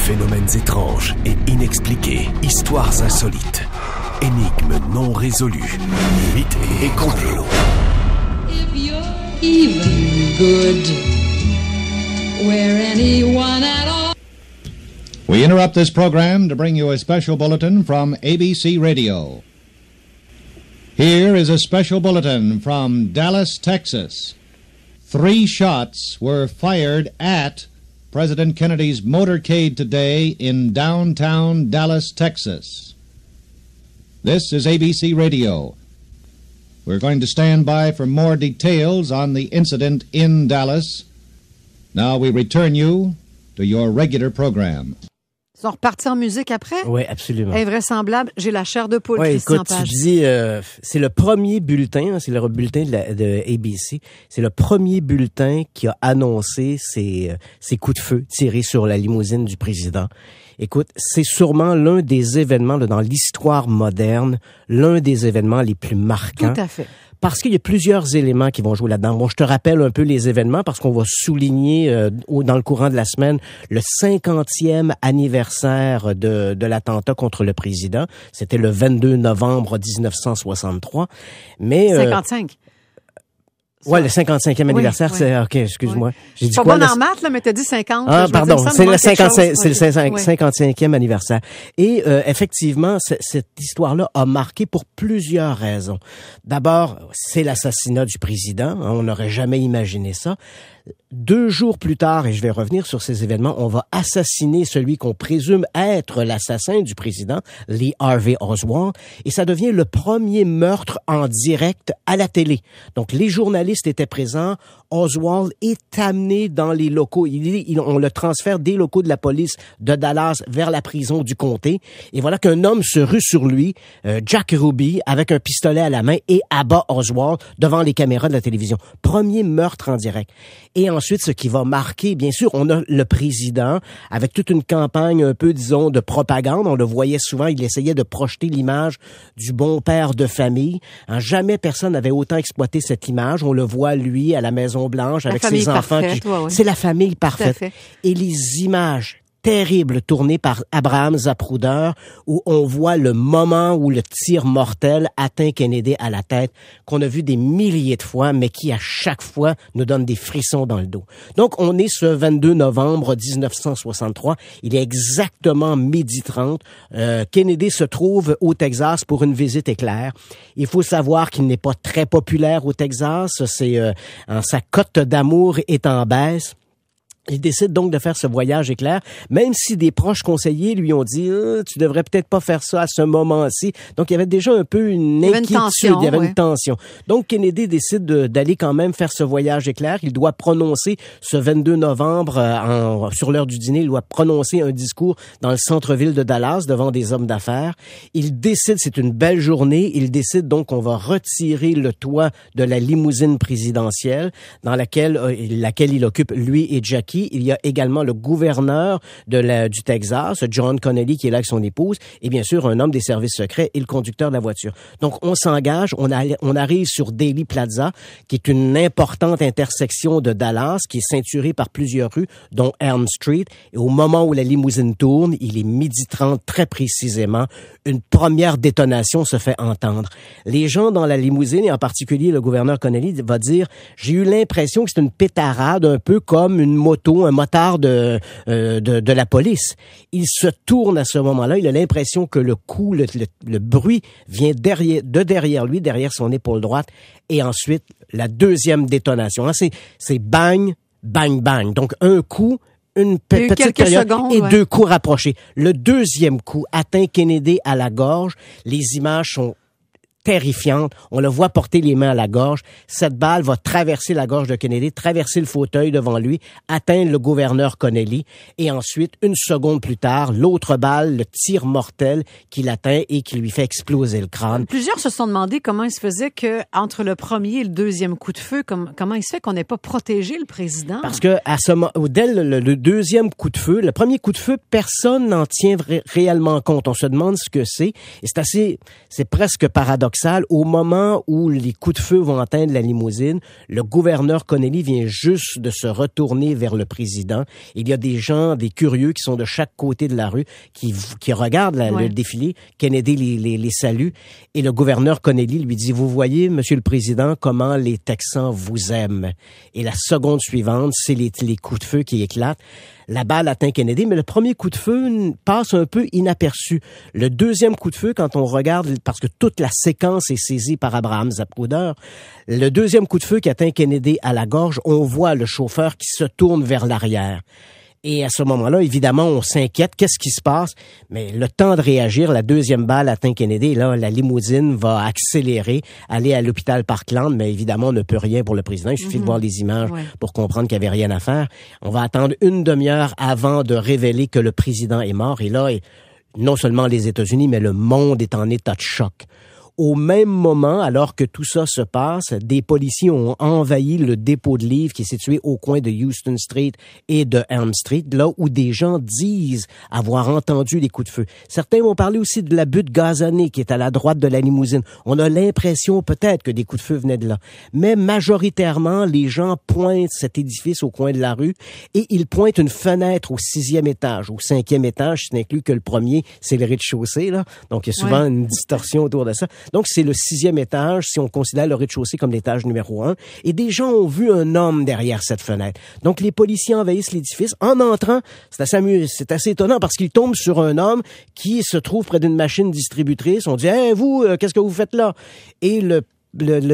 Phénomènes étranges et inexpliqués, histoires insolites, énigmes non résolues, mythes et complots. If you're even good, where anyone at all. We interrupt this program to bring you a special bulletin from ABC Radio. Here is a special bulletin from Dallas, Texas. 3 shots were fired at President Kennedy's motorcade today in downtown Dallas, Texas. This is ABC Radio. We're going to stand by for more details on the incident in Dallas. Now we return you to your regular program. Ils sont repartis en musique après? Oui, absolument. Invraisemblable. J'ai la chair de poule, Ouais, Christian écoute, Page. tu dis, c'est le premier bulletin, c'est le bulletin de ABC, c'est le premier bulletin qui a annoncé ces coups de feu tirés sur la limousine du président. Écoute, c'est sûrement l'un des événements là, dans l'histoire moderne, l'un des événements les plus marquants. Tout à fait. Parce qu'il y a plusieurs éléments qui vont jouer là-dedans. Bon, je te rappelle un peu les événements parce qu'on va souligner dans le courant de la semaine le 50e anniversaire de l'attentat contre le président. C'était le 22 novembre 1963. Mais 55. Ouais, le 55e anniversaire, oui. c'est OK, excuse-moi. Oui. J'ai dit Pas quoi bonne en maths, là, mais t'as dit 50. Ah, je pardon, me dis, c'est le 55, c'est le 55e anniversaire. Et effectivement, cette histoire-là a marqué pour plusieurs raisons. D'abord, c'est l'assassinat du président, hein, on n'aurait jamais imaginé ça. 2 jours plus tard, et je vais revenir sur ces événements, on va assassiner celui qu'on présume être l'assassin du président, Lee Harvey Oswald, et ça devient le premier meurtre en direct à la télé. Donc, les journalistes étaient présents, Oswald est amené dans les locaux, on le transfère des locaux de la police de Dallas vers la prison du comté, et voilà qu'un homme se rue sur lui, Jack Ruby, avec un pistolet à la main, et abat Oswald devant les caméras de la télévision. Premier meurtre en direct. Et ensuite, ce qui va marquer, bien sûr, on a le président avec toute une campagne un peu, disons, de propagande. On le voyait souvent, il essayait de projeter l'image du bon père de famille. Hein, jamais personne n'avait autant exploité cette image. On le voit, lui, à la Maison-Blanche, avec ses enfants. C'est la famille parfaite. Et les images terrible tourné par Abraham Zapruder où on voit le moment où le tir mortel atteint Kennedy à la tête, qu'on a vu des milliers de fois, mais qui à chaque fois nous donne des frissons dans le dos. Donc on est ce 22 novembre 1963, il est exactement 12h30. Kennedy se trouve au Texas pour une visite éclair. Il faut savoir qu'il n'est pas très populaire au Texas, sa cote d'amour est en baisse. Il décide donc de faire ce voyage éclair, même si des proches conseillers lui ont dit tu devrais peut-être pas faire ça à ce moment-ci. Donc il y avait déjà un peu une inquiétude, il y avait une tension. Donc Kennedy décide d'aller quand même faire ce voyage éclair. Il doit prononcer ce 22 novembre sur l'heure du dîner, il doit prononcer un discours dans le centre-ville de Dallas devant des hommes d'affaires. Il décide, c'est une belle journée, il décide donc qu'on va retirer le toit de la limousine présidentielle dans laquelle il occupe lui et Jackie. Il y a également le gouverneur du Texas, John Connally, qui est là avec son épouse, et bien sûr un homme des services secrets et le conducteur de la voiture. Donc on s'engage, on arrive sur Dealey Plaza, qui est une importante intersection de Dallas, qui est ceinturée par plusieurs rues, dont Elm Street. Et au moment où la limousine tourne, il est 12h30 très précisément, une première détonation se fait entendre. Les gens dans la limousine, et en particulier le gouverneur Connally, va dire « J'ai eu l'impression que c'est une pétarade, un peu comme une moto, un motard de la police. » Il se tourne à ce moment-là, il a l'impression que le coup, le bruit vient derrière lui, derrière son épaule droite, et ensuite la deuxième détonation. Hein, c'est bang, bang, bang. Donc un coup, une petite période secondes, et 2 coups rapprochés. Le deuxième coup atteint Kennedy à la gorge. Les images sont terrifiante. On le voit porter les mains à la gorge. Cette balle va traverser la gorge de Kennedy, traverser le fauteuil devant lui, atteindre le gouverneur Connally, et ensuite, 1 seconde plus tard, l'autre balle, le tir mortel qui l'atteint et qui lui fait exploser le crâne. Plusieurs se sont demandé comment il se faisait que entre le premier et le deuxième coup de feu, comment il se fait qu'on n'ait pas protégé le président? Parce que dès le deuxième coup de feu, le premier coup de feu, personne n'en tient réellement compte. On se demande ce que c'est, et c'est presque paradoxal paradoxal. Au moment où les coups de feu vont atteindre la limousine, le gouverneur Connelly vient juste de se retourner vers le président. Il y a des gens, des curieux qui sont de chaque côté de la rue, qui regardent le défilé. Kennedy les salue. Et le gouverneur Connelly lui dit, vous voyez, Monsieur le Président, comment les Texans vous aiment. Et la seconde suivante, c'est les coups de feu qui éclatent. La balle atteint Kennedy, mais le premier coup de feu passe un peu inaperçu. Le deuxième coup de feu, quand on regarde, parce que toute la séquence est saisie par Abraham Zapruder, le deuxième coup de feu qui atteint Kennedy à la gorge, on voit le chauffeur qui se tourne vers l'arrière. Et à ce moment-là, évidemment, on s'inquiète. Qu'est-ce qui se passe? Mais le temps de réagir, la deuxième balle atteint Kennedy. Là, la limousine va accélérer, aller à l'hôpital Parkland, mais évidemment, on ne peut rien pour le président. Il suffit de voir les images pour comprendre qu'il n'y avait rien à faire. On va attendre une demi-heure avant de révéler que le président est mort. Et là, non seulement les États-Unis, mais le monde est en état de choc. Au même moment, alors que tout ça se passe, des policiers ont envahi le dépôt de livres qui est situé au coin de Houston Street et de Elm Street, là où des gens disent avoir entendu les coups de feu. Certains vont parler aussi de la butte gazonnée qui est à la droite de la limousine. On a l'impression peut-être que des coups de feu venaient de là. Mais majoritairement, les gens pointent cet édifice au coin de la rue et ils pointent une fenêtre au 6e étage. Au 5e étage, ce n'inclut que le premier, c'est le rez-de-chaussée, là. Donc, il y a souvent une distorsion autour de ça. Donc, c'est le 6e étage, si on considère le rez-de-chaussée comme l'étage numéro 1. Et des gens ont vu un homme derrière cette fenêtre. Donc, les policiers envahissent l'édifice. En entrant, c'est assez étonnant parce qu'ils tombent sur un homme qui se trouve près d'une machine distributrice. On dit, hey, vous, qu'est-ce que vous faites là? Et le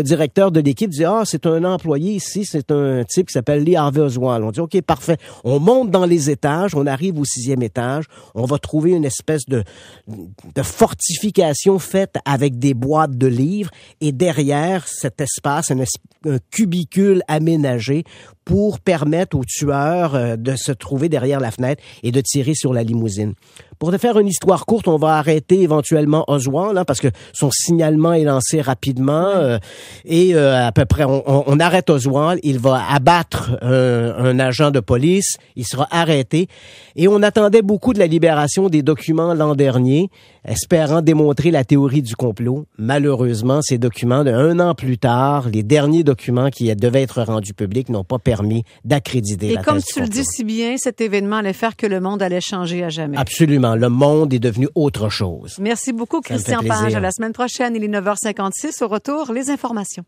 directeur de l'équipe dit, c'est un employé ici, c'est un type qui s'appelle Lee Harvey Oswald. On dit, OK, parfait. On monte dans les étages, on arrive au 6e étage, on va trouver une espèce de fortification faite avec des boîtes de livres et derrière cet espace, un cubicule aménagé pour permettre aux tueurs de se trouver derrière la fenêtre et de tirer sur la limousine. Pour te faire une histoire courte, on va arrêter éventuellement Oswald, parce que son signalement est lancé rapidement. À peu près, on arrête Oswald. Il va abattre un agent de police. Il sera arrêté. Et on attendait beaucoup de la libération des documents l'an dernier, espérant démontrer la théorie du complot. Malheureusement, ces documents, un an plus tard, les derniers documents qui devaient être rendus publics n'ont pas permis d'accréditer la thèse du complot. Et comme tu le dis si bien, cet événement allait faire que le monde allait changer à jamais. Absolument. Le monde est devenu autre chose. Merci beaucoup, Christian Page. À la semaine prochaine, il est 9h56. Au retour, les informations.